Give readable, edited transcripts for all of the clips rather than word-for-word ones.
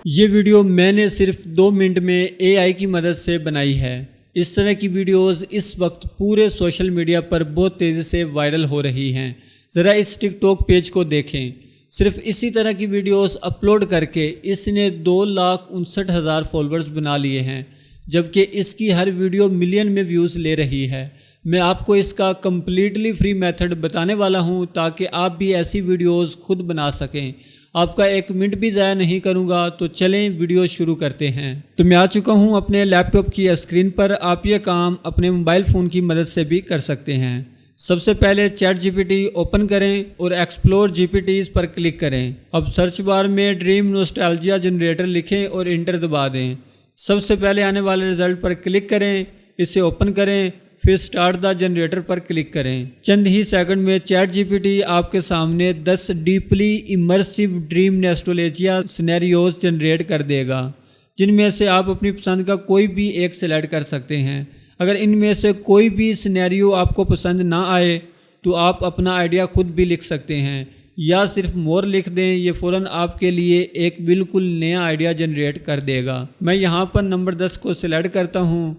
ये वीडियो मैंने सिर्फ 2 मिनट में AI की मदद से बनाई है। इस तरह की वीडियोस इस वक्त पूरे सोशल मीडिया पर बहुत तेज़ी से वायरल हो रही हैं। ज़रा इस टिकटॉक पेज को देखें। सिर्फ इसी तरह की वीडियोस अपलोड करके इसने 2,59,000 फॉलोअर्स बना लिए हैं, जबकि इसकी हर वीडियो मिलियन में व्यूज़ ले रही है। मैं आपको इसका कम्प्लीटली फ्री मेथड बताने वाला हूं ताकि आप भी ऐसी वीडियोस खुद बना सकें। आपका 1 मिनट भी ज़ाया नहीं करूंगा, तो चलें वीडियो शुरू करते हैं। तो मैं आ चुका हूं अपने लैपटॉप की स्क्रीन पर। आप ये काम अपने मोबाइल फ़ोन की मदद से भी कर सकते हैं। सबसे पहले ChatGPT ओपन करें और एक्सप्लोर GPTs पर क्लिक करें। अब सर्च बार में ड्रीम नॉस्टैल्जिया जनरेटर लिखें और इंटर दबा दें। सबसे पहले आने वाले रिजल्ट पर क्लिक करें, इसे ओपन करें, फिर स्टार्ट द जनरेटर पर क्लिक करें। चंद ही सेकंड में ChatGPT आपके सामने 10 deeply immersive dream nostalgia scenarios generate कर देगा, जिनमें से आप अपनी पसंद का कोई भी एक सिलेक्ट कर सकते हैं। अगर इनमें से कोई भी सिनेरियो आपको पसंद ना आए तो आप अपना आइडिया खुद भी लिख सकते हैं, या सिर्फ मोर लिख दें। ये फ़ौरन आपके लिए एक बिल्कुल नया आइडिया जनरेट कर देगा। मैं यहाँ पर नंबर 10 को सिलेक्ट करता हूँ।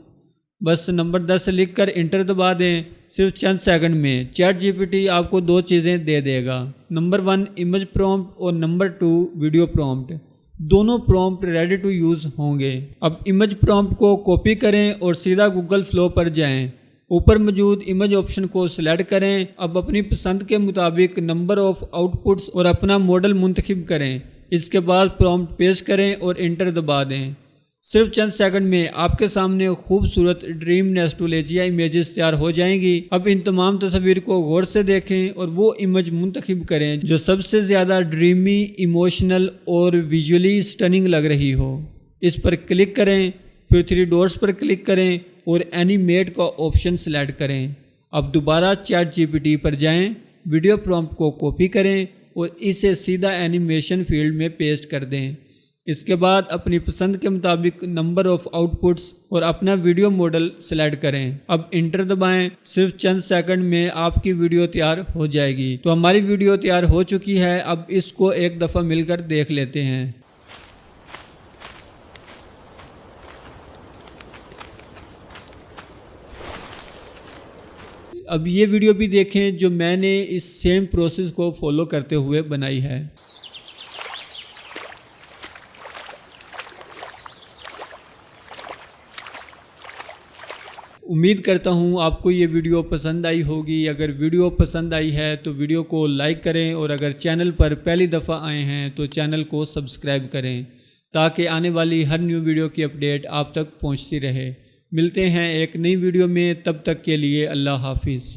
बस नंबर 10 लिख कर इंटर दबा दें। सिर्फ चंद सेकंड में ChatGPT आपको 2 चीज़ें दे देगा। नंबर 1 इमेज प्रॉम्प्ट और नंबर 2 वीडियो प्रॉम्प्ट। दोनों प्रॉम्प्ट रेडी टू यूज़ होंगे। अब इमेज प्रॉम्प्ट को कॉपी करें और सीधा गूगल फ्लो पर जाएं। ऊपर मौजूद इमेज ऑप्शन को सिलेक्ट करें। अब अपनी पसंद के मुताबिक नंबर ऑफ आउटपुट्स और अपना मॉडल मुंतखब करें। इसके बाद प्रॉम्प्ट पेश करें और इंटर दबा दें। सिर्फ चंद सेकंड में आपके सामने खूबसूरत ड्रीम नॉस्टैल्जिया इमेजेस तैयार हो जाएंगी। अब इन तमाम तस्वीर को गौर से देखें और वो इमेज मुंतखब करें जो सबसे ज़्यादा ड्रीमी, इमोशनल और विजुअली स्टनिंग लग रही हो। इस पर क्लिक करें, फिर 3 डॉट्स पर क्लिक करें और एनिमेट का ऑप्शन सेलेक्ट करें। अब दोबारा ChatGPT पर जाएं, वीडियो प्रॉम्प्ट को कॉपी करें और इसे सीधा एनिमेशन फील्ड में पेस्ट कर दें। इसके बाद अपनी पसंद के मुताबिक नंबर ऑफ आउटपुट्स और अपना वीडियो मॉडल सेलेक्ट करें। अब इंटर दबाएं। सिर्फ चंद सेकंड में आपकी वीडियो तैयार हो जाएगी। तो हमारी वीडियो तैयार हो चुकी है। अब इसको एक दफ़ा मिलकर देख लेते हैं। अब ये वीडियो भी देखें जो मैंने इस सेम प्रोसेस को फॉलो करते हुए बनाई है। उम्मीद करता हूँ आपको ये वीडियो पसंद आई होगी। अगर वीडियो पसंद आई है तो वीडियो को लाइक करें और अगर चैनल पर पहली दफ़ा आए हैं तो चैनल को सब्सक्राइब करें, ताकि आने वाली हर न्यू वीडियो की अपडेट आप तक पहुँचती रहे। मिलते हैं एक नई वीडियो में, तब तक के लिए अल्लाह हाफिज़।